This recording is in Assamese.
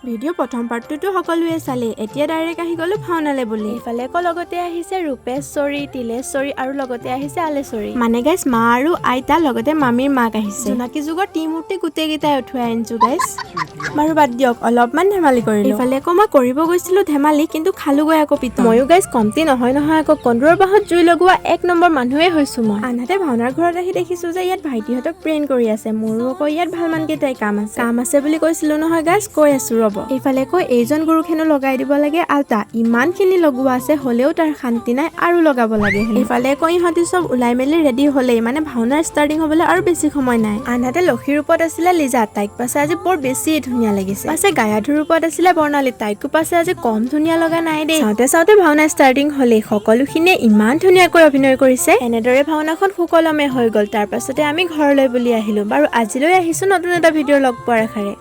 ভিডিঅ' প্ৰথম পাৰ্টটো সকলোৱে চালে, এতিয়া ডাইৰেক্ট আহি গলো ভাওনালে বুলি। এইফালে আকৌ লগতে আহিছে ৰূপেশ্বৰী, তিলেশ্বৰী আৰু লগতে আহিছে আলেশ্বৰী। মানে গাইছ মা আৰু আইতা লগতে মামীৰ মাক আহিছে। জোনাকী যুগৰ টিম মূৰ্তি গোটেই কেইটাই উঠুৱাই আনিছো গাইছ। বাৰু বাদ দিয়ক, অলপমান ধেমালি কৰিলো। এইফালে আকৌ মই কৰিব গৈছিলো ধেমালি, কিন্তু খালোগৈ আকৌ পিতন। ময়ো গাইছ কমতি নহয় আকৌ কন্দুৰৰ বাহত জুই লগোৱা 1 নম্বৰ মানুহে হৈছো মই। আনহাতে ভাওনাৰ ঘৰত আহি দেখিছো যে ইয়াত ভাইটিহঁতক প্ৰেন কৰি আছে। মোৰো আকৌ ইয়াত ভালমান কেইটাই কাম আছে বুলি কৈছিলো নহয় গাইছ, কৈ আছো ৰ'ব। এইফালে কৈ এইজন গুৰুখেনো লগাই দিব লাগে আলতা, ইমান খিনি লগোৱা আছে হ'লেও তাৰ শান্তি নাই আৰু লগাব লাগে। এইফালে কৈ ইহঁতি চব ওলাই মেলি ৰেডি হলেই, মানে ভাওনাৰ ষ্টাৰ্টিং হবলৈ আৰু বেছি সময় নাই। আনহাতে লক্ষীৰ ৰূপত আছিলে লিজা, তাইক পাছে আজি বৰ বেছি ধুনীয়া লাগিছে। পাছে গায়াধুৰ ৰূপত আছিলে বৰ্ণালী, তাইকো পাছে আজি কম ধুনীয়া লগা নাই দেই। চাওঁতে ভাওনা ষ্টাৰ্টিং হলেই সকলোখিনিয়ে ইমান ধুনীয়াকৈ অভিনয় কৰিছে। এনেদৰে ভাওনাখন সুকলমে হৈ গ'ল। তাৰ পাছতে আমি ঘৰলৈ বুলি আহিলো। বাৰু আজিলৈ আহিছো নতুন এটা ভিডিঅ' লগ পোৱাৰ আশাৰে।